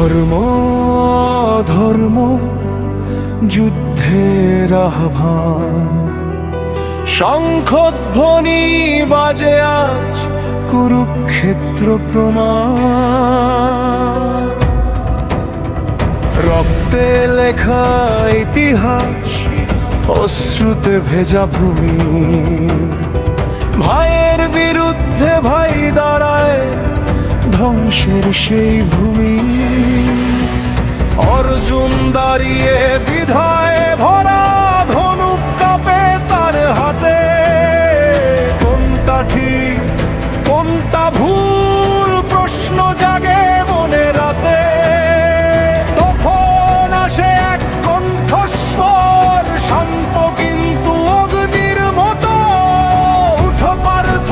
ধর্ম ধর্ম যুদ্ধের আহ্বান, শঙ্খধ্বনি বাজে আজ কুরুক্ষেত্র প্রমাণ। রক্তে লেখা ইতিহাস, অশ্রুতে ভেজা ভূমি, ভাইয়ের বিরুদ্ধে ভাই দাঁড়ায় ধ্বংসের সেই ভূমি। অর্জুন দাঁড়িয়ে দ্বিধায় ভরা, ধনুক কাঁপে তার হাতে। কোনটা ঠিক কোনটা ভুল প্রশ্ন জাগে মনে রাতে। তখন আসে এক কণ্ঠস্বর, শান্ত কিন্তু অগ্নির মতো। উঠো পার্থ,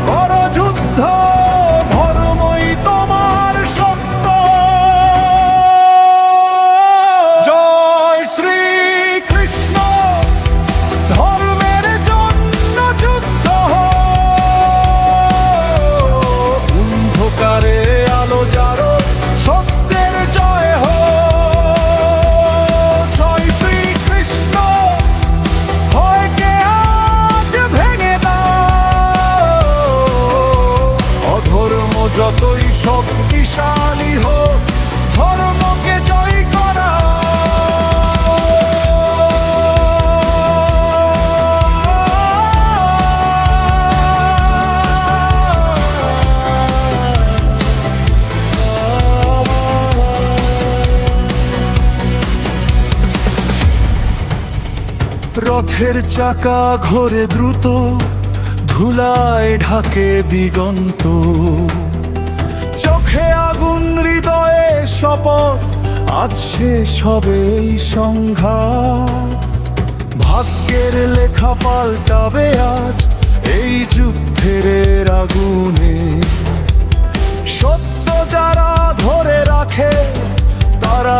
করো যুদ্ধ, ধর্মই তোমার সত্য। জয় শ্রী কৃষ্ণ, ধর্মের জন্য যুদ্ধ হোক। অন্ধকারে আলো জারো, সত্যের জয় হোক। জয় শ্রী কৃষ্ণ, ভয়কে আজ ভেঙে দাও। অধর্ম যতই শক্তিশালী হোক, ধর্মকে জয় করা। রথের চাকা ঘোরে দ্রুত, ধুলায় ঢাকে দিগন্ত। চোখে আগুন, হৃদয়ে শপথ, আজ শেষ হবে এই সংঘাত। ভাগ্যের লেখা পাল্টাবে আজ এই যুদ্ধের আগুনে। সত্য যারা ধরে রাখে, তারা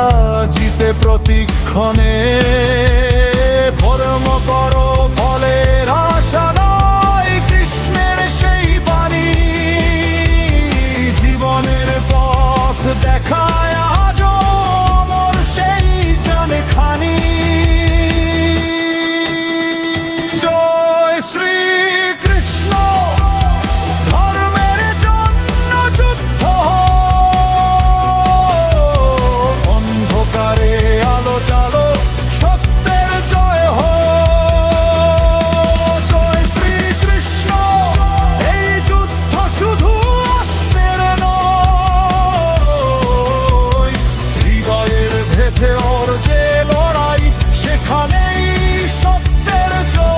জিতে প্রতিক্ষণে। ধর্ম করো, ফলের আশা নয়, কৃষ্ণের সেই বাণী। জীবনের পথ দেখায় আজও অমর সেই জানে খানি। জয় শ্রী কৃষ্ণ, ধর্মের জন্য যুদ্ধ হোক। অন্ধকারে আলো জালো, সত্যের জয় হোক। জয় শ্রী কৃষ্ণ, এই যুদ্ধ শুধু অস্ত্রের নয়। হৃদয়ের ভেতরে ওর যে লড়াই, সেখানেই সত্যের জয়।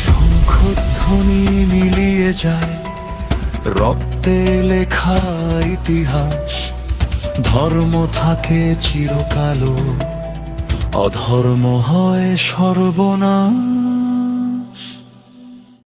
শঙ্খধ্বনি মিলিয়ে যায়, রক্তে লেখা ইতিহাস। ধর্ম থাকে চিরকালো, অধর্ম হয় সর্বনাশ।